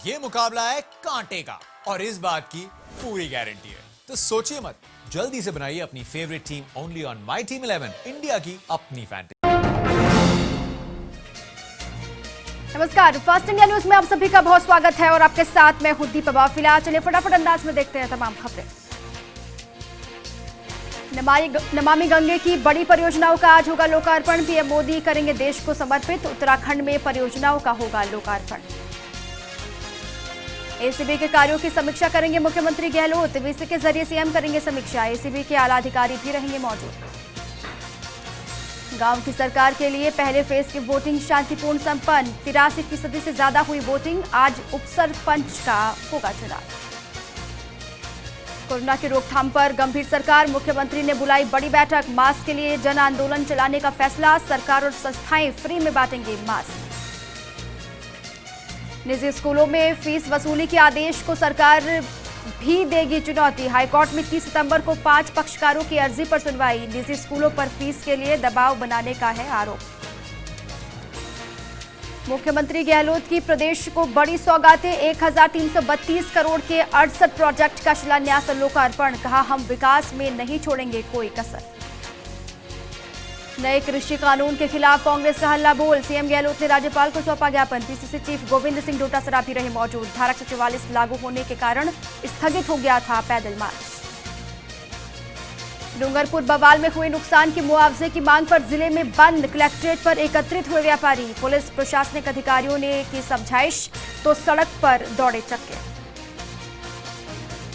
ये मुकाबला है कांटे का और इस बात की पूरी गारंटी है। तो सोचिए मत, जल्दी से बनाइए अपनी favourite team only on my team 11, India की अपनी फैंटेसी। नमस्कार, फास्ट इंडिया न्यूज में आप सभी का बहुत स्वागत है और आपके साथ मैं हूं दीपा। फिलहाल चलिए फटाफट अंदाज में देखते हैं तमाम खबरें। नमामि गंगे की बड़ी परियोजनाओं का आज होगा लोकार्पण। पीएम मोदी करेंगे देश को समर्पित। उत्तराखंड में परियोजनाओं का होगा लोकार्पण। एसीबी के कार्यों की समीक्षा करेंगे मुख्यमंत्री गहलोत। वीसी के जरिए सीएम करेंगे समीक्षा। एसीबी के आला अधिकारी भी रहेंगे मौजूद। गांव की सरकार के लिए पहले फेज की वोटिंग शांतिपूर्ण संपन्न। 83% से ज्यादा हुई वोटिंग। आज उप सरपंच का होगा चुनाव। कोरोना की रोकथाम पर गंभीर सरकार। मुख्यमंत्री ने बुलाई बड़ी बैठक। मास्क के लिए जन आंदोलन चलाने का फैसला। सरकार और संस्थाएं फ्री में बांटेंगे मास्क। निजी स्कूलों में फीस वसूली के आदेश को सरकार भी देगी चुनौती। हाईकोर्ट में 30 सितंबर को 5 पक्षकारों की अर्जी पर सुनवाई। निजी स्कूलों पर फीस के लिए दबाव बनाने का है आरोप। मुख्यमंत्री गहलोत की प्रदेश को बड़ी सौगातें। 1332 करोड़ के 68 प्रोजेक्ट का शिलान्यास और लोकार्पण। कहा, हम विकास में नहीं छोड़ेंगे कोई कसर। नए कृषि कानून के खिलाफ कांग्रेस का हल्ला बोल। सीएम गहलोत ने राज्यपाल को सौंपा ज्ञापन। पीसीसी चीफ गोविंद सिंह डोटासरा भी रहे मौजूद। धारा 144 लागू होने के कारण स्थगित हो गया था पैदल मार्च। डूंगरपुर बवाल में हुए नुकसान के मुआवजे की मांग पर जिले में बंद। कलेक्ट्रेट पर एकत्रित हुए व्यापारी। पुलिस प्रशासनिक अधिकारियों ने की समझाइश तो सड़क पर दौड़े चक्के।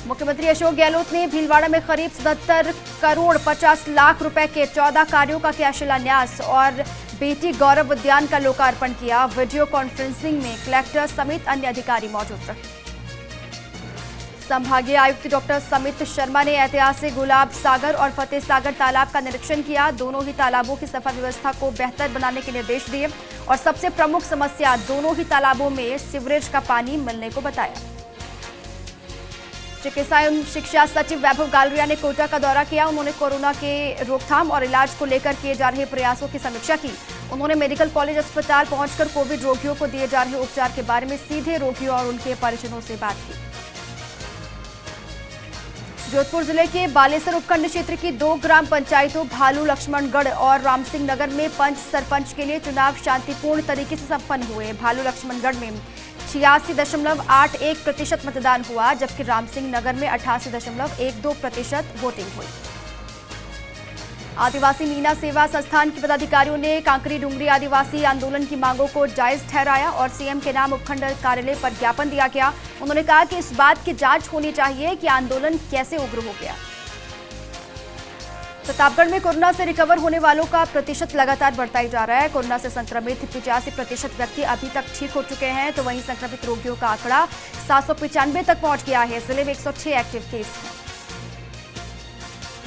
मुख्यमंत्री अशोक गहलोत ने भीलवाड़ा में करीब 77 करोड़ 50 लाख रुपए के 14 कार्यों का किया शिलान्यास और बेटी गौरव उद्यान का लोकार्पण किया। वीडियो कॉन्फ्रेंसिंग में कलेक्टर समेत अन्य अधिकारी मौजूद रहे। संभागीय आयुक्त डॉक्टर समित शर्मा ने ऐतिहासिक गुलाब सागर और फतेह सागर तालाब का निरीक्षण किया। दोनों ही तालाबों की सफाई व्यवस्था को बेहतर बनाने के निर्देश दिए और सबसे प्रमुख समस्या दोनों ही तालाबों में सीवरेज का पानी मिलने को बताया। चिकित्सा एवं शिक्षा सचिव वैभव गालरिया ने कोटा का दौरा किया। उन्होंने कोरोना के रोकथाम और इलाज को लेकर किए जा रहे प्रयासों की समीक्षा की। उन्होंने मेडिकल कॉलेज अस्पताल पहुंचकर कोविड रोगियों को दिए जा रहे उपचार के बारे में सीधे रोगियों और उनके परिजनों से बात की। जोधपुर जिले के बालेसर उपखंड क्षेत्र की 2 ग्राम पंचायतों भालू लक्ष्मणगढ़ और रामसिंह नगर में पंच सरपंच के लिए चुनाव शांतिपूर्ण तरीके से संपन्न हुए। भालू लक्ष्मणगढ़ में 86.81% मतदान हुआ, जबकि रामसिंह नगर में 88.12% वोटिंग हुई। आदिवासी मीना सेवा संस्थान के पदाधिकारियों ने कांकरी डुंगरी आदिवासी आंदोलन की मांगों को जायज ठहराया और सीएम के नाम उपखंड कार्यालय पर ज्ञापन दिया गया। उन्होंने कहा कि इस बात की जांच होनी चाहिए कि आंदोलन कैसे उग्र हो गया। प्रतापगढ़ में कोरोना से रिकवर होने वालों का प्रतिशत लगातार बढ़ता ही जा रहा है। कोरोना से संक्रमित 85% व्यक्ति अभी तक ठीक हो चुके हैं, तो वहीं संक्रमित रोगियों का आंकड़ा 795 तक पहुंच गया है। जिले में 106 एक्टिव केस हैं।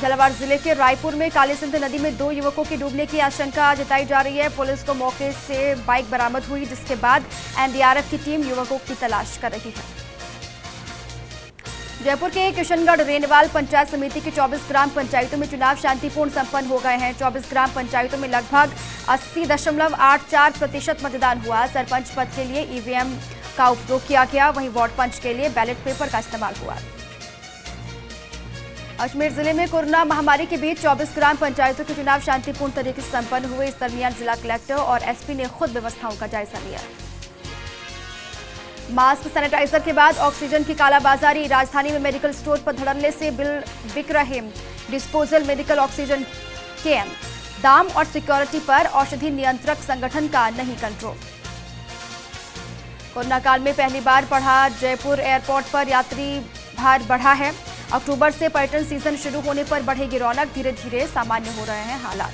झालावाड़ जिले के रायपुर में कालीसिंध नदी में 2 युवकों की डूबने की आशंका जताई जा रही है। पुलिस को मौके से बाइक बरामद हुई, जिसके बाद एनडीआरएफ की टीम युवकों की तलाश कर रही है। जयपुर के किशनगढ़ रेनवाल पंचायत समिति की 24 ग्राम पंचायतों में चुनाव शांतिपूर्ण संपन्न हो गए हैं। 24 ग्राम पंचायतों में लगभग 80.84% मतदान हुआ। सरपंच पद के लिए ईवीएम का उपयोग किया गया, वहीं वार्ड पंच के लिए बैलेट पेपर का इस्तेमाल हुआ। अजमेर जिले में कोरोना महामारी के बीच 24 ग्राम पंचायतों के चुनाव शांतिपूर्ण तरीके से संपन्न हुए। इस दरमियान जिला कलेक्टर और एसपी ने खुद व्यवस्थाओं का जायजा लिया। मास्क सैनिटाइजर के बाद ऑक्सीजन की कालाबाजारी। राजधानी में मेडिकल स्टोर पर धड़ल्ले से बिक रहे डिस्पोजल मेडिकल ऑक्सीजन कैन। दाम और सिक्योरिटी पर औषधि नियंत्रक संगठन का नहीं कंट्रोल। कोरोना काल में पहली बार बढ़ा जयपुर एयरपोर्ट पर यात्री भार बढ़ा है। अक्टूबर से पर्यटन सीजन शुरू होने पर बढ़ेगी रौनक। धीरे धीरे सामान्य हो रहे हैं हालात।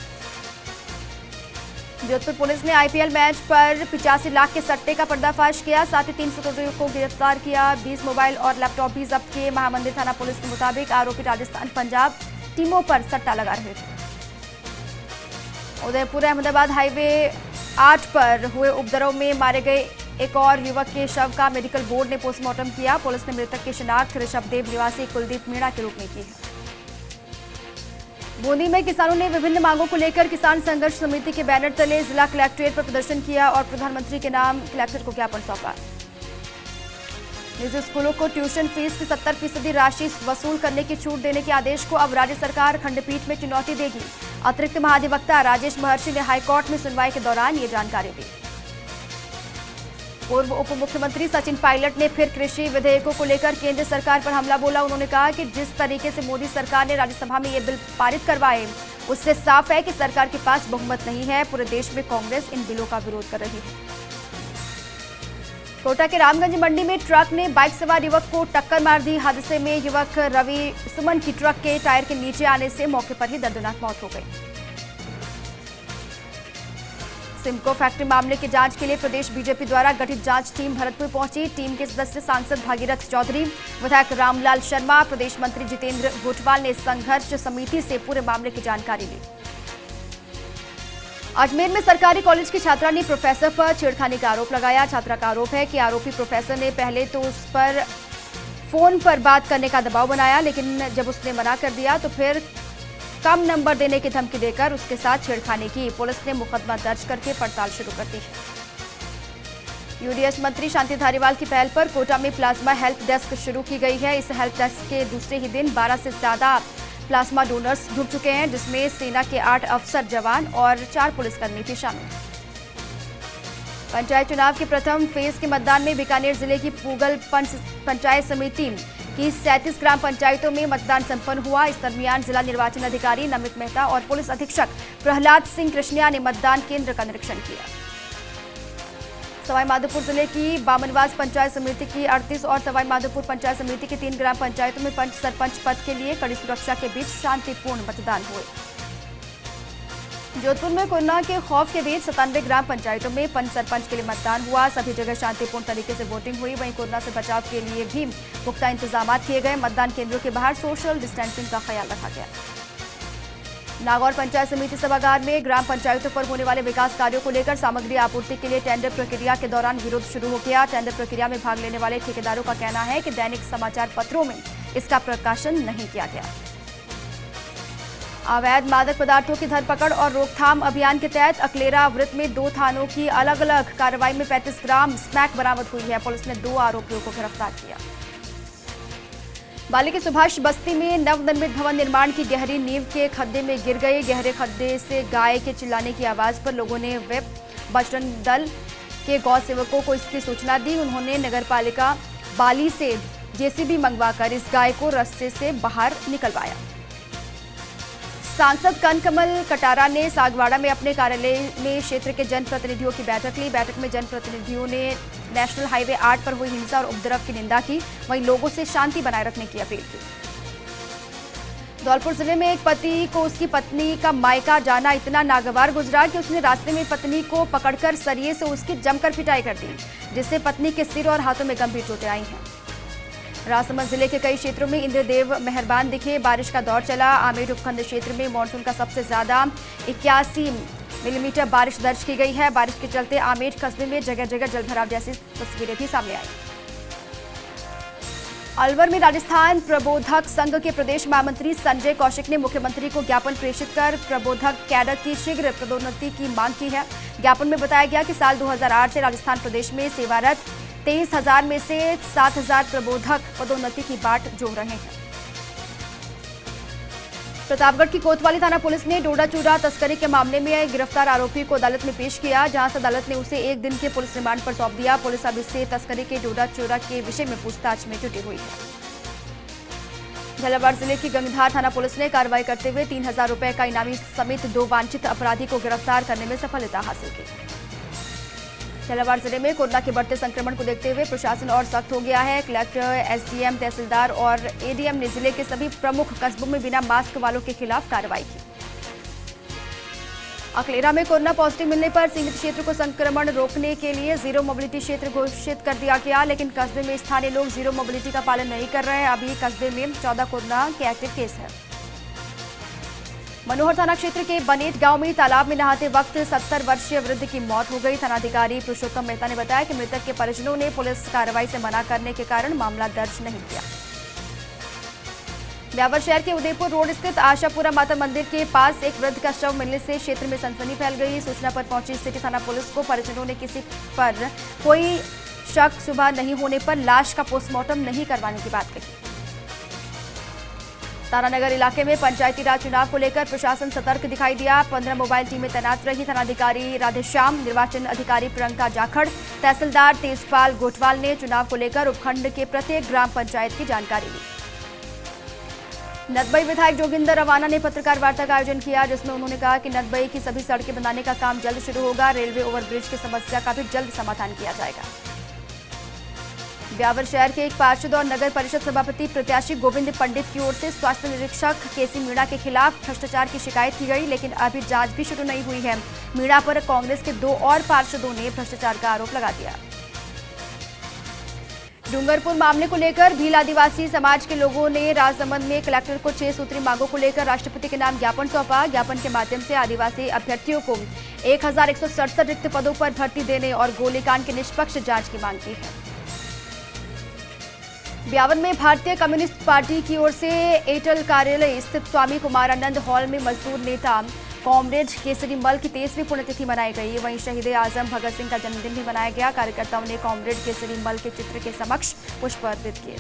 जोधपुर पुलिस ने आईपीएल मैच पर 85 लाख के सट्टे का पर्दाफाश किया। साथ ही 300 करोड़ को गिरफ्तार किया। 20 मोबाइल और लैपटॉप भी जब्त किए। महामंदिर थाना पुलिस के मुताबिक आरोपी राजस्थान पंजाब टीमों पर सट्टा लगा रहे थे। उदयपुर अहमदाबाद हाईवे 8 पर हुए उपद्रव में मारे गए एक और युवक के शव का मेडिकल बोर्ड ने पोस्टमार्टम किया। पुलिस ने मृतक की शिनाख्त ऋषभदेव निवासी कुलदीप मीणा के रूप में की है। बूंदी में किसानों ने विभिन्न मांगों को लेकर किसान संघर्ष समिति के बैनर तले जिला कलेक्ट्रेट पर प्रदर्शन किया और प्रधानमंत्री के नाम कलेक्टर को ज्ञापन सौंपा। निजी स्कूलों को ट्यूशन फीस की 70% राशि वसूल करने की छूट देने के आदेश को अब राज्य सरकार खंडपीठ में चुनौती देगी। अतिरिक्त महाधिवक्ता राजेश महर्षि ने हाईकोर्ट में सुनवाई के दौरान ये जानकारी दी। पूर्व उप मुख्यमंत्री सचिन पायलट ने फिर कृषि विधेयकों को लेकर केंद्र सरकार पर हमला बोला। उन्होंने कहा कि जिस तरीके से मोदी सरकार ने राज्यसभा में ये बिल पारित करवाए, उससे साफ है कि सरकार के पास बहुमत नहीं है। पूरे देश में कांग्रेस इन बिलों का विरोध कर रही है। कोटा के रामगंज मंडी में ट्रक ने बाइक सवार युवक को टक्कर मार दी। हादसे में युवक रवि सुमन की ट्रक के टायर के नीचे आने से मौके पर ही दर्दनाक मौत हो गई। सिमको फैक्ट्री मामले की जांच के लिए प्रदेश बीजेपी द्वारा गठित जांच टीम भरतपुर पहुंची। टीम के सदस्य सांसद भागीरथ चौधरी, विधायक रामलाल शर्मा, प्रदेश मंत्री जितेंद्र गोठवाल ने संघर्ष समिति से पूरे मामले की जानकारी ली। अजमेर में सरकारी कॉलेज की छात्रा ने प्रोफेसर पर छेड़खानी का आरोप लगाया। छात्रा का आरोप है कि आरोपी प्रोफेसर ने पहले तो उस पर फोन पर बात करने का दबाव बनाया, लेकिन जब उसने मना कर दिया तो फिर कम नंबर देने की धमकी देकर उसके साथ छेड़खानी की। पुलिस ने मुकदमा दर्ज करके पड़ताल शुरू कर दी है। यूडीएच मंत्री शांति धारीवाल की पहल पर कोटा में प्लाज्मा हेल्प डेस्क शुरू की गई है। इस हेल्प डेस्क के दूसरे ही दिन 12 से ज्यादा प्लाज्मा डोनर्स जुड़ चुके हैं, जिसमें सेना के 8 अफसर जवान और 4 पुलिसकर्मी भी शामिल हैं। पंचायत चुनाव के प्रथम फेज के मतदान में बीकानेर जिले की पूगल पंचायत समिति की 37 ग्राम पंचायतों में मतदान संपन्न हुआ। इस दरमियान जिला निर्वाचन अधिकारी नमित मेहता और पुलिस अधीक्षक प्रहलाद सिंह कृष्णिया ने मतदान केंद्र का निरीक्षण किया। सवाई माधोपुर जिले की बामनवास पंचायत समिति की 38 और सवाई माधोपुर पंचायत समिति की 3 ग्राम पंचायतों में पंच सरपंच पद के लिए कड़ी सुरक्षा के बीच शांतिपूर्ण मतदान हुए। जोधपुर में कोरोना के खौफ के बीच 97 ग्राम पंचायतों में पंच सरपंच के लिए मतदान हुआ। सभी जगह शांतिपूर्ण तरीके से वोटिंग हुई। वहीं कोरोना से बचाव के लिए भी पुख्ता इंतजाम किए गए। मतदान केंद्रों के बाहर सोशल डिस्टेंसिंग का ख्याल रखा गया। नागौर पंचायत समिति सभागार में ग्राम पंचायतों पर होने वाले विकास कार्यों को लेकर सामग्री आपूर्ति के लिए टेंडर प्रक्रिया के दौरान विरोध शुरू हो गया। टेंडर प्रक्रिया में भाग लेने वाले ठेकेदारों का कहना है कि दैनिक समाचार पत्रों में इसका प्रकाशन नहीं किया गया। अवैध मादक पदार्थों की धरपकड़ और रोकथाम अभियान के तहत अकलेरा वृत्त में 2 थानों की अलग अलग कार्रवाई में 35 ग्राम स्मैक बरामद हुई है। पुलिस ने 2 आरोपियों को गिरफ्तार किया। बाली के सुभाष बस्ती में नवनिर्मित भवन निर्माण की गहरी नींव के खड्डे में गिर गए। गहरे खड्डे से गाय के चिल्लाने की आवाज पर लोगों ने वेब बजरंग दल के गौ सेवकों को इसकी सूचना दी। उन्होंने नगरपालिका बाली से जेसीबी मंगवाकर इस गाय को रास्ते से बाहर निकलवाया। सांसद कनकमल कटारा ने सागवाड़ा में अपने कार्यालय में क्षेत्र के जनप्रतिनिधियों की बैठक ली। बैठक में जनप्रतिनिधियों ने नेशनल हाईवे 8 पर हुई हिंसा और उपद्रव की निंदा की। वहीं लोगों से शांति बनाए रखने की अपील की। धौलपुर जिले में एक पति को उसकी पत्नी का मायका जाना इतना नागवार गुजरा कि उसने रास्ते में पत्नी को पकड़कर सरिये से उसकी जमकर पिटाई कर दी, जिससे पत्नी के सिर और हाथों में गंभीर चोटें आई हैं। राजसमंद जिले के कई क्षेत्रों में इंद्रदेव मेहरबान दिखे। बारिश का दौर चला। आमेर उपखंड क्षेत्र में मानसून का सबसे ज्यादा 81 मिलीमीटर बारिश दर्ज की गई है। बारिश के चलते आमेर कस्बे में जगह जगह जलभराव जैसी तस्वीरें भी सामने आई। अलवर में राजस्थान प्रबोधक संघ के प्रदेश महामंत्री संजय कौशिक ने मुख्यमंत्री को ज्ञापन प्रेषित कर प्रबोधक कैडर की शीघ्र पदोन्नति की मांग की है। ज्ञापन में बताया गया कि साल 2008 से राजस्थान प्रदेश में सेवारत 23,000 में से 7,000 प्रबोधक पदोन्नति की बाट जोड़ रहे हैं। प्रतापगढ़ की कोतवाली थाना पुलिस ने डोडा चूरा तस्करी के मामले में गिरफ्तार आरोपी को अदालत में पेश किया, जहां से अदालत ने उसे 1 दिन के पुलिस रिमांड पर सौंप दिया। पुलिस अब इससे तस्करी के डोडा चूरा के विषय में पूछताछ में जुटी हुई है। झालावाड़ जिले की गंगधार थाना पुलिस ने कार्रवाई करते हुए 3,000 रुपए का इनामी समेत 2 वांछित अपराधी को गिरफ्तार करने में सफलता हासिल की। झालावाड़ जिले में कोरोना के बढ़ते संक्रमण को देखते हुए प्रशासन और सख्त हो गया है। कलेक्टर, एसडीएम, तहसीलदार और एडीएम ने जिले के सभी प्रमुख कस्बों में बिना मास्क वालों के खिलाफ कार्रवाई की। अकलेरा में कोरोना पॉजिटिव मिलने पर सीमित क्षेत्र को संक्रमण रोकने के लिए जीरो मोबिलिटी क्षेत्र घोषित कर दिया गया, लेकिन कस्बे में स्थानीय लोग जीरो मोबिलिटी का पालन नहीं कर रहे हैं। अभी कस्बे में 14 कोरोना के एक्टिव केस है। मनोहर थाना क्षेत्र के बनेट गांव में तालाब में नहाते वक्त 70 वर्षीय वृद्ध की मौत हो गई। थानाधिकारी पुरुषोत्तम मेहता ने बताया कि मृतक के परिजनों ने पुलिस कार्रवाई से मना करने के कारण मामला दर्ज नहीं किया। ब्यावर शहर के उदयपुर रोड स्थित आशापुरा माता मंदिर के पास एक वृद्ध का शव मिलने से क्षेत्र में सनसनी फैल गई। सूचना पर पहुंची सिटी थाना पुलिस को परिजनों ने किसी पर कोई शक सुबह नहीं होने पर लाश का पोस्टमार्टम नहीं करवाने की बात कही। तारानगर इलाके में पंचायती राज चुनाव को लेकर प्रशासन सतर्क दिखाई दिया। 15 मोबाइल टीमें तैनात रही। थानाधिकारी राधेश्याम, निर्वाचन अधिकारी प्रियंका जाखड़, तहसीलदार तेजपाल गोठवाल ने चुनाव को लेकर उपखंड के प्रत्येक ग्राम पंचायत की जानकारी ली। नदबई विधायक जोगिंदर रवाना ने पत्रकार वार्ता का आयोजन किया, जिसमें उन्होंने कहा कि नदबई की सभी सड़कें बनाने का काम जल्द शुरू होगा। रेलवे ओवरब्रिज की समस्या का भी जल्द समाधान किया जाएगा। ब्यावर शहर के एक पार्षद और नगर परिषद सभापति प्रत्याशी गोविंद पंडित की ओर से स्वास्थ्य निरीक्षक केसी मीणा के खिलाफ भ्रष्टाचार की शिकायत की गई, लेकिन अभी जांच भी शुरू नहीं हुई है। मीणा पर कांग्रेस के 2 और पार्षदों ने भ्रष्टाचार का आरोप लगा दिया। डूंगरपुर मामले को लेकर भील आदिवासी समाज के लोगों ने राजसमंद में कलेक्टर को 6 सूत्री मांगों को लेकर राष्ट्रपति के नाम ज्ञापन सौंपा। ज्ञापन के माध्यम से आदिवासी अभ्यर्थियों को 1167 रिक्त पदों पर भर्ती देने और गोलीकांड की निष्पक्ष जांच की मांग की है। ब्यावर में भारतीय कम्युनिस्ट पार्टी की ओर से एयरटेल कार्यालय स्थित स्वामी कुमारानंद हॉल में मजदूर नेता कॉमरेड केसरी मल की 23वीं पुण्यतिथि मनाई गई। वहीं शहीद आजम भगत सिंह का जन्मदिन भी मनाया गया। कार्यकर्ताओं ने कॉमरेड केसरी मल के चित्र के समक्ष पुष्प अर्पित किए।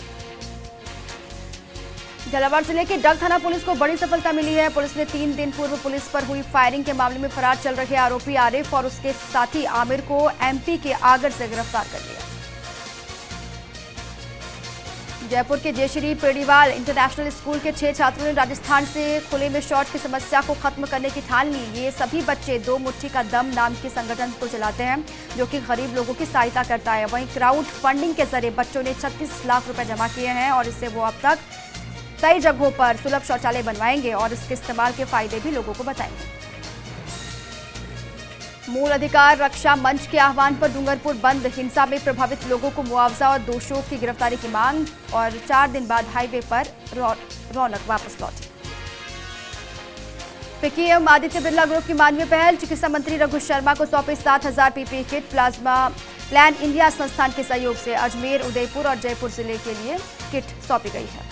झालावाड़ जिले के डग थाना पुलिस को बड़ी सफलता मिली है। पुलिस ने 3 दिन पूर्व पुलिस पर हुई फायरिंग के मामले में फरार चल रहे आरोपी आरिफ और उसके साथी आमिर को एमपी के आगर से गिरफ्तार कर लिया। जयपुर के जयश्री पेड़ीवाल इंटरनेशनल स्कूल के 6 छात्रों ने राजस्थान से खुले में शौच की समस्या को खत्म करने की ठान ली। ये सभी बच्चे 2 मुट्ठी का दम नाम के संगठन को चलाते हैं, जो कि गरीब लोगों की सहायता करता है। वहीं क्राउड फंडिंग के जरिए बच्चों ने 36 लाख रुपए जमा किए हैं और इससे वो अब तक कई जगहों पर सुलभ शौचालय बनवाएंगे और इसके इस्तेमाल के फायदे भी लोगों को बताएंगे। मूल अधिकार रक्षा मंच के आह्वान पर डूंगरपुर बंद, हिंसा में प्रभावित लोगों को मुआवजा और दोषियों की गिरफ्तारी की मांग और 4 दिन बाद हाईवे पर रौनक वापस लौटी। फिक्की एवं आदित्य बिरला ग्रुप की मानवीय पहल, चिकित्सा मंत्री रघु शर्मा को सौंपे 7000 PPE kit. Plasma plan India संस्थान के सहयोग से अजमेर, उदयपुर और जयपुर जिले के लिए किट सौंपी गई है।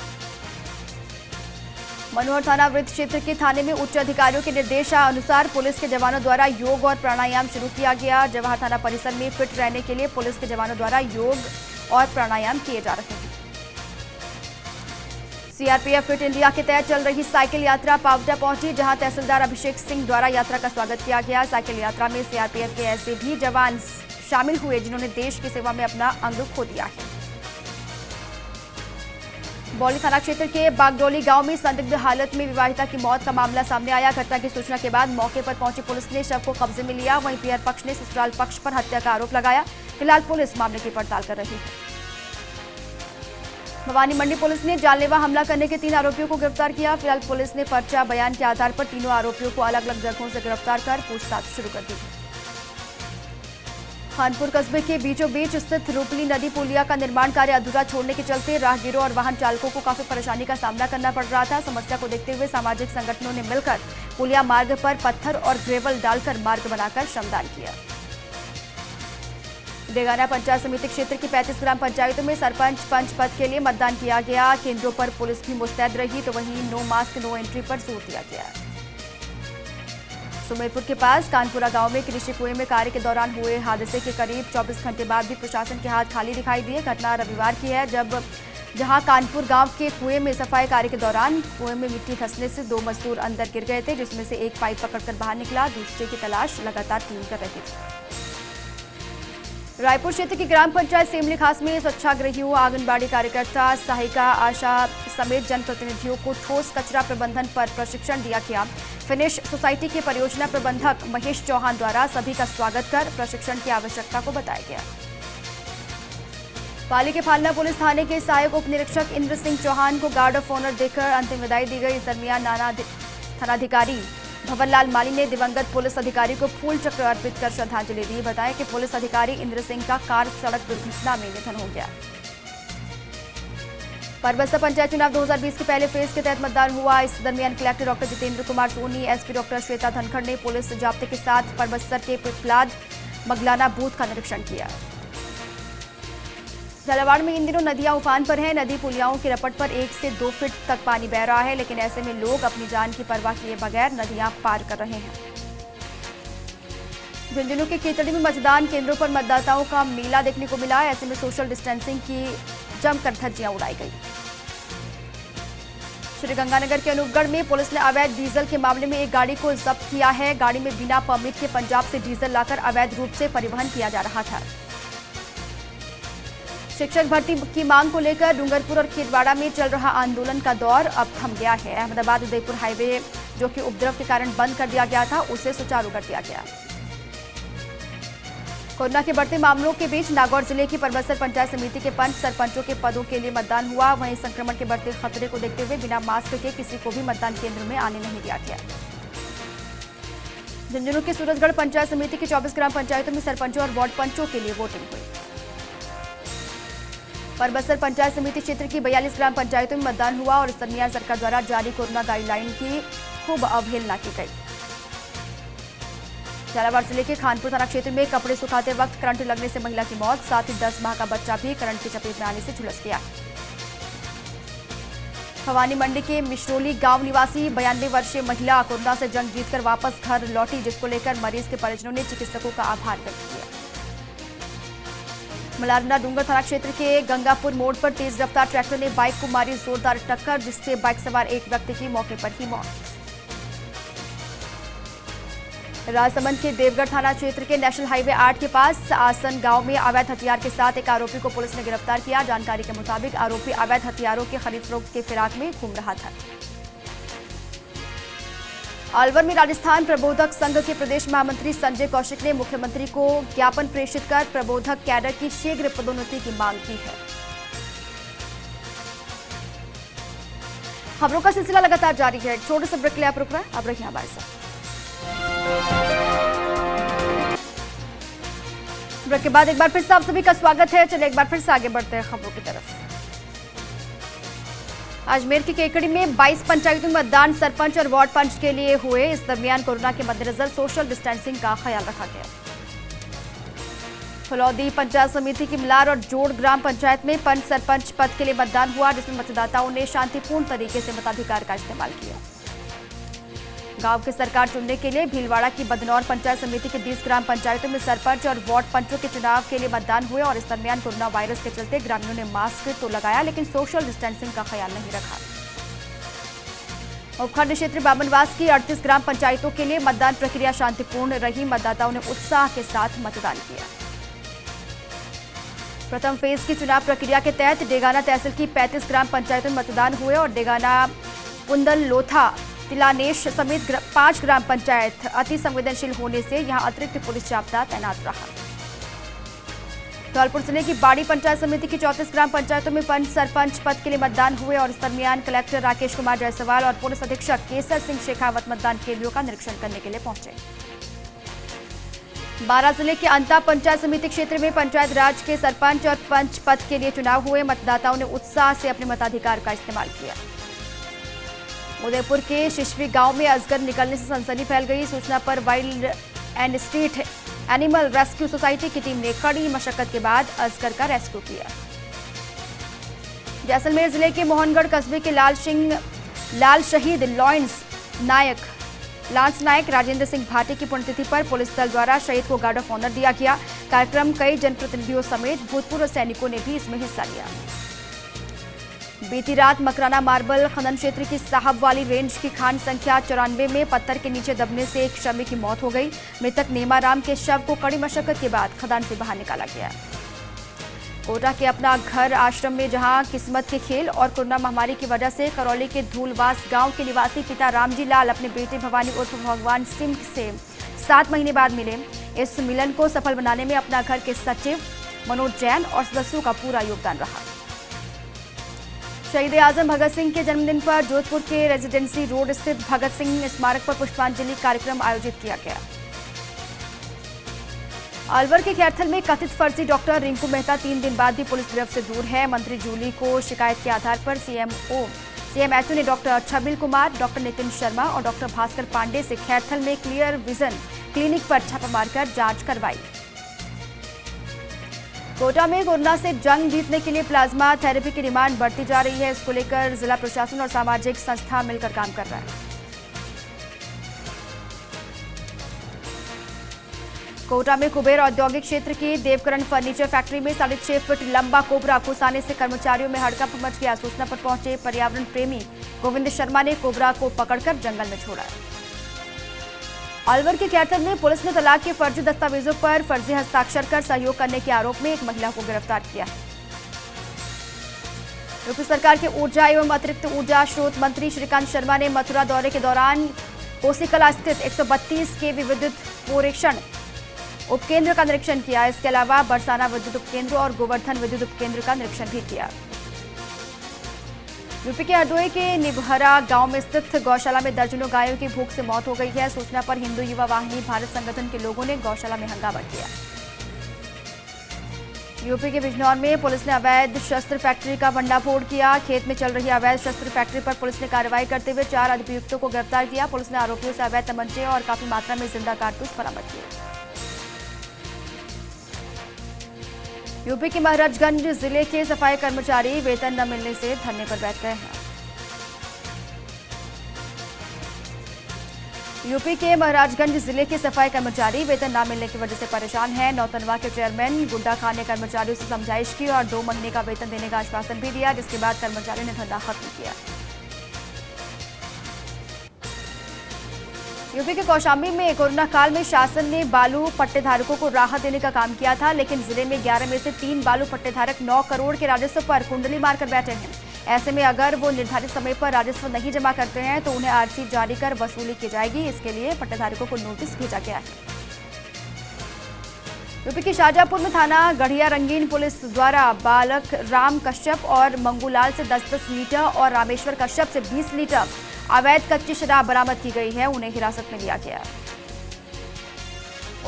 मनोहर थाना वृत्त क्षेत्र के थाने में उच्च अधिकारियों के निर्देशानुसार पुलिस के जवानों द्वारा योग और प्राणायाम शुरू किया गया। जवाहर थाना परिसर में फिट रहने के लिए पुलिस के जवानों द्वारा योग और प्राणायाम किए जा रहे हैं। सीआरपीएफ फिट इंडिया के तहत चल रही साइकिल यात्रा पावटा पहुंची, जहां तहसीलदार अभिषेक सिंह द्वारा यात्रा का स्वागत किया गया। साइकिल यात्रा में सीआरपीएफ के ऐसे भी जवान शामिल हुए जिन्होंने देश की सेवा में अपना अंग खो दिया है। बौली थाना क्षेत्र के बागडोली गांव में संदिग्ध हालत में विवाहिता की मौत का मामला सामने आया। घटना की सूचना के बाद मौके पर पहुंची पुलिस ने शव को कब्जे में लिया। वहीं पीयर पक्ष ने ससुराल पक्ष पर हत्या का आरोप लगाया। फिलहाल पुलिस मामले की पड़ताल कर रही है। भवानी मंडी पुलिस ने जानलेवा हमला करने के 3 आरोपियों को गिरफ्तार किया। फिलहाल पुलिस ने पर्चा बयान के आधार पर तीनों आरोपियों को अलग अलग जगहों से गिरफ्तार कर पूछताछ शुरू कर दी। खानपुर कस्बे के बीचों बीच स्थित रूपली नदी पुलिया का निर्माण कार्य अधूरा छोड़ने के चलते राहगीरों और वाहन चालकों को काफी परेशानी का सामना करना पड़ रहा था। समस्या को देखते हुए सामाजिक संगठनों ने मिलकर पुलिया मार्ग पर पत्थर और ग्रेवल डालकर मार्ग बनाकर श्रमदान किया। डेगाना पंचायत समिति क्षेत्र की 35 ग्राम पंचायतों में सरपंच पंच पद के लिए मतदान किया गया। केंद्रों पर पुलिस भी मुस्तैद रही, तो वहीं नो मास्क नो एंट्री पर जोर दिया गया। सुमेरपुर के पास कानपुरा गांव में कृषि कुएं में कार्य के दौरान हुए हादसे के करीब 24 घंटे बाद भी प्रशासन के हाथ खाली दिखाई दिए। घटना रविवार की है, जहां कानपुर गांव के कुएं में सफाई कार्य के दौरान कुएं में मिट्टी धंसने से 2 मजदूर अंदर गिर गए थे, जिसमें से एक पाइप पकड़कर बाहर निकला। दूसरे की तलाश लगातार टीम कर रही थी। रायपुर क्षेत्र की ग्राम पंचायत सेमली खास में स्वच्छाग्रहियों, आंगनबाड़ी कार्यकर्ता, सहायिका, आशा समेत जनप्रतिनिधियों को ठोस कचरा प्रबंधन पर प्रशिक्षण दिया गया। फिनिश सोसाइटी के परियोजना प्रबंधक महेश चौहान द्वारा सभी का स्वागत कर प्रशिक्षण की आवश्यकता को बताया गया। पाली के फालना पुलिस थाने के सहायक उप निरीक्षक इंद्र सिंह चौहान को गार्ड ऑफ ऑनर देकर अंतिम विदाई दी गई। इस दरमियान थानाधिकारी भवनलाल माली ने दिवंगत पुलिस अधिकारी को फूल चक्र अर्पित कर श्रद्धांजलि दी। बताया कि पुलिस अधिकारी इंद्र सिंह का कार सड़क दुर्घटना में निधन हो गया। परबत्ता पंचायत चुनाव 2020 के पहले फेज के तहत मतदान हुआ। इस दरमियान collector doctor Jitendra Kumar Soni, SP doctor Shweta Dhankhar ने पुलिस जाब्ते के साथ परबत्ता के पिपलाद मगलाना बूथ का निरीक्षण किया। झालावाड़ में इन दिनों नदियां उफान पर हैं। नदी पुलियाओं की रपट पर 1 से 2 फीट तक पानी बह रहा है, लेकिन ऐसे में लोग अपनी जान की परवाह किए बगैर नदियां पार कर रहे हैं। झुंझुनू के केतड़ी में मतदान केंद्रों पर मतदाताओं का मेला देखने को मिला। ऐसे में सोशल डिस्टेंसिंग की जमकर धज्जियां उड़ाई गई। श्रीगंगानगर के अनूपगढ़ में पुलिस ने अवैध डीजल के मामले में एक गाड़ी को जब्त किया है। गाड़ी में बिना परमिट के पंजाब से डीजल लाकर अवैध रूप से परिवहन किया जा रहा था। शिक्षक भर्ती की मांग को लेकर डूंगरपुर और खेतवाड़ा में चल रहा आंदोलन का दौर अब थम गया है। अहमदाबाद उदयपुर हाईवे जो कि उपद्रव के कारण बंद कर दिया गया था, उसे सुचारू कर दिया गया। कोरोना के बढ़ते मामलों के बीच नागौर जिले की परबसर पंचायत समिति के पंच सरपंचों के पदों के लिए मतदान हुआ। वहीं संक्रमण के बढ़ते खतरे को देखते हुए बिना मास्क के किसी को भी मतदान केंद्र में आने नहीं दिया गया। झुंझुनू की सूरजगढ़ पंचायत समिति की 24 ग्राम पंचायतों में सरपंचों और वार्ड पंचों के लिए वोटिंग हुई। परबसर पंचायत समिति क्षेत्र की 42 ग्राम पंचायतों में मतदान हुआ और इस दरमियान सरकार द्वारा जारी कोरोना गाइडलाइन की खूब अवहेलना की गई। झालावाड़ जिले के खानपुर थाना क्षेत्र में कपड़े सुखाते वक्त करंट लगने से महिला की मौत, साथ ही 10 माह का बच्चा भी करंट की चपेट में आने से झुलस गया। भवानी मंडी के मिश्रोली गांव निवासी 92 वर्षीय महिला कोरोना से जंग जीतकर वापस घर लौटी, जिसको लेकर मरीज के परिजनों ने चिकित्सकों का आभार व्यक्त किया। मलारना डूंगर थाना क्षेत्र के गंगापुर मोड़ पर तेज रफ्तार ट्रैक्टर ने बाइक को मारी जोरदार टक्कर, जिससे बाइक सवार एक व्यक्ति की मौके पर ही मौत। राजसमंद के देवगढ़ थाना क्षेत्र के नेशनल हाईवे 8 के पास आसन गांव में अवैध हथियार के साथ एक आरोपी को पुलिस ने गिरफ्तार किया। जानकारी के मुताबिक आरोपी अवैध हथियारों के खरीद फरोख्त के फिराक में घूम रहा था। अलवर में राजस्थान प्रबोधक संघ के प्रदेश महामंत्री संजय कौशिक ने मुख्यमंत्री को ज्ञापन प्रेषित कर प्रबोधक कैडर की शीघ्र पदोन्नति की मांग की है। खबरों का सिलसिला लगातार जारी है। छोटे से ब्रेक के लिए आप रुक रहे हैं, अब रहिए हमारे साथ। ब्रेक के बाद एक बार फिर से आप सभी का स्वागत है। चलिए एक बार फिर से आगे बढ़ते हैं खबरों की तरफ। अजमेर की केकड़ी में 22 पंचायतों में मतदान सरपंच और वार्ड पंच के लिए हुए। इस दरमियान कोरोना के मद्देनजर सोशल डिस्टेंसिंग का ख्याल रखा गया। फलौदी पंचायत समिति की मिलार और जोड़ ग्राम पंचायत में पंच सरपंच पद के लिए मतदान हुआ, जिसमें मतदाताओं ने शांतिपूर्ण तरीके से मताधिकार का इस्तेमाल किया। गांव की सरकार चुनने के लिए भीलवाड़ा की बदनौर पंचायत समिति के 20 ग्राम पंचायतों में सरपंच और वार्ड पंचों के चुनाव के लिए मतदान हुए और इस दरमियान कोरोना वायरस के चलते ग्रामीणों ने मास्क तो लगाया, लेकिन सोशल डिस्टेंसिंग का ख्याल नहीं रखा। उपखंड क्षेत्र बामनवास की 38 ग्राम पंचायतों के लिए मतदान प्रक्रिया शांतिपूर्ण रही। मतदाताओं ने उत्साह के साथ मतदान किया। प्रथम फेज की चुनाव प्रक्रिया के तहत डेगाना तहसील की 35 ग्राम पंचायतों में मतदान हुए और डेगाना, पुंदल, लोथा, तिलानेश समेत 5 ग्राम पंचायत अति संवेदनशील होने से यहां अतिरिक्त पुलिस जाब्ता तैनात रहा। धौलपुर जिले की बाड़ी पंचायत समिति की 34 ग्राम पंचायतों में पंच सरपंच पद के लिए मतदान हुए और इस दरमियान कलेक्टर राकेश कुमार जायसवाल और पुलिस अधीक्षक केसर सिंह शेखावत मतदान केंद्रों का निरीक्षण करने के लिए पहुंचे। बारां जिले के अंता पंचायत समिति क्षेत्र में पंचायत राज के सरपंच और पंच पद के लिए चुनाव हुए। मतदाताओं ने उत्साह से अपने मताधिकार का इस्तेमाल किया। उदयपुर के शिशवी गांव में अजगर निकलने से सनसनी फैल गई। सूचना पर wild and street animal rescue society की टीम ने कड़ी मशक्कत के बाद अजगर का रेस्क्यू किया। जैसलमेर जिले के मोहनगढ़ कस्बे के लाल शहीद लांस नायक राजेंद्र सिंह भाटी की पुण्यतिथि पर पुलिस दल द्वारा शहीद को गार्ड ऑफ ऑनर दिया गया। कार्यक्रम कई जनप्रतिनिधियों समेत भूतपूर्व सैनिकों ने भी इसमें हिस्सा लिया। बीती रात मकराना मार्बल खनन क्षेत्र की साहब वाली रेंज की खान संख्या 94 में पत्थर के नीचे दबने से एक श्रमिक की मौत हो गई। मृतक नेमाराम के शव को कड़ी मशक्कत के बाद खदान से बाहर निकाला गया। कोटा के अपना घर आश्रम में जहां किस्मत के खेल और कोरोना महामारी की वजह से करौली के धूलवास गांव के निवासी पिता रामजी लाल अपने बेटे भवानी उर्फ भगवान सिंह से 7 महीने बाद मिले। इस मिलन को सफल बनाने में अपना घर के सचिव मनोज जैन और सदस्यों का पूरा योगदान रहा। शहीद आजम भगत सिंह के जन्मदिन पर जोधपुर के रेजिडेंसी रोड स्थित भगत सिंह स्मारक पर पुष्पांजलि कार्यक्रम आयोजित किया गया। अलवर के खैरथल में कथित फर्जी डॉक्टर रिंकू मेहता 3 दिन बाद भी पुलिस गिरफ्त से दूर है। मंत्री जूली को शिकायत के आधार पर सीएमएचओ ने डॉक्टर छबिल कुमार, डॉक्टर नितिन शर्मा और डॉक्टर भास्कर पांडे से खैरथल में क्लियर विजन क्लिनिक पर छापा मारकर जांच करवाई। कोटा में कोरोना से जंग जीतने के लिए प्लाज्मा थेरेपी की डिमांड बढ़ती जा रही है। इसको लेकर जिला प्रशासन और सामाजिक संस्था मिलकर काम कर रहा है। कोटा में कुबेर औद्योगिक क्षेत्र की देवकरण फर्नीचर फैक्ट्री में 6.5 फीट लंबा कोबरा घुस आने से कर्मचारियों में हड़कंप मच गया। सूचना पर पहुंचे पर्यावरण प्रेमी गोविंद शर्मा ने कोबरा को पकड़कर जंगल में छोड़ा। अलवर के कैथल में पुलिस ने तलाक के फर्जी दस्तावेजों पर फर्जी हस्ताक्षर कर सहयोग करने के आरोप में एक महिला को गिरफ्तार किया है। यूपी सरकार के ऊर्जा एवं अतिरिक्त ऊर्जा स्रोत मंत्री श्रीकांत शर्मा ने मथुरा दौरे के दौरान कोसीकला स्थित 132 केवी विद्युत पोरेक्षण उपकेंद्र का निरीक्षण किया। इसके अलावा बरसाना विद्युत उपकेंद्र और गोवर्धन विद्युत उपकेंद्र का निरीक्षण भी किया। यूपी के हरदोई के निभहरा गांव में स्थित गौशाला में दर्जनों गायों की भूख से मौत हो गई है। सूचना पर हिंदू युवा वाहिनी भारत संगठन के लोगों ने गौशाला में हंगामा किया। यूपी के बिजनौर में पुलिस ने अवैध शस्त्र फैक्ट्री का भंडाफोड़ किया। खेत में चल रही अवैध शस्त्र फैक्ट्री पर पुलिस ने कार्रवाई करते हुए 4 अभियुक्तों को गिरफ्तार किया। पुलिस ने आरोपियों से अवैध तमंचे और काफी मात्रा में जिंदा कारतूस बरामद किए। यूपी के महाराजगंज जिले के सफाई कर्मचारी वेतन न मिलने से धरने पर बैठ गए हैं। यूपी के महाराजगंज जिले के सफाई कर्मचारी वेतन न मिलने की वजह से परेशान हैं। नौतनवा के चेयरमैन गुड्डा खान ने कर्मचारियों से समझाइश की और 2 महीने का वेतन देने का आश्वासन भी दिया, जिसके बाद कर्मचारियों ने धरना खत्म किया। यूपी के कौशाम्बी में कोरोना काल में शासन ने बालू पट्टेधारकों को राहत देने का काम किया था, लेकिन जिले में 11 में से 3 बालू पट्टेधारक 9 करोड़ के राजस्व पर कुंडली मारकर बैठे हैं। ऐसे में अगर वो निर्धारित समय पर राजस्व नहीं जमा करते हैं तो उन्हें आरसी जारी कर वसूली की जाएगी। इसके लिए पट्टेधारकों को नोटिस भेजा गया है। यूपी के शाहजहांपुर में थाना गढ़िया रंगीन पुलिस द्वारा बालक राम कश्यप और मंगूलाल से 10-10 लीटर और रामेश्वर कश्यप से 20 लीटर अवैध कच्ची शराब बरामद की गई है। उन्हें हिरासत में लिया गया।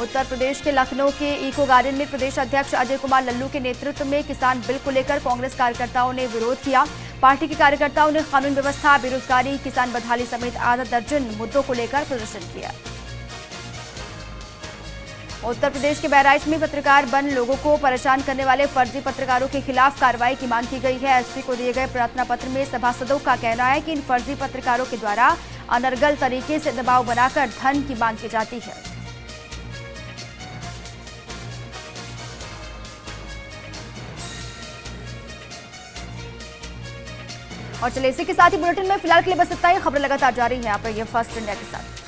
उत्तर प्रदेश के लखनऊ के इको गार्डन में प्रदेश अध्यक्ष अजय कुमार लल्लू के नेतृत्व में किसान बिल को लेकर कांग्रेस कार्यकर्ताओं ने विरोध किया। पार्टी के कार्यकर्ताओं ने कानून व्यवस्था, बेरोजगारी, किसान बदहाली समेत आधा दर्जन मुद्दों को लेकर प्रदर्शन किया। उत्तर प्रदेश के बहराइच में पत्रकार बन लोगों को परेशान करने वाले फर्जी पत्रकारों के खिलाफ कार्रवाई की मांग की गई है। एसपी को दिए गए प्रार्थना पत्र में सभासदों का कहना है कि इन फर्जी पत्रकारों के द्वारा अनर्गल तरीके से दबाव बनाकर धन की मांग की जाती है। और चलिए इसी के साथ ही बुलेटिन में फिलहाल के लिए बस इतना ही। खबरें लगातार जारी है। आप रहिए फर्स्ट इंडिया के साथ।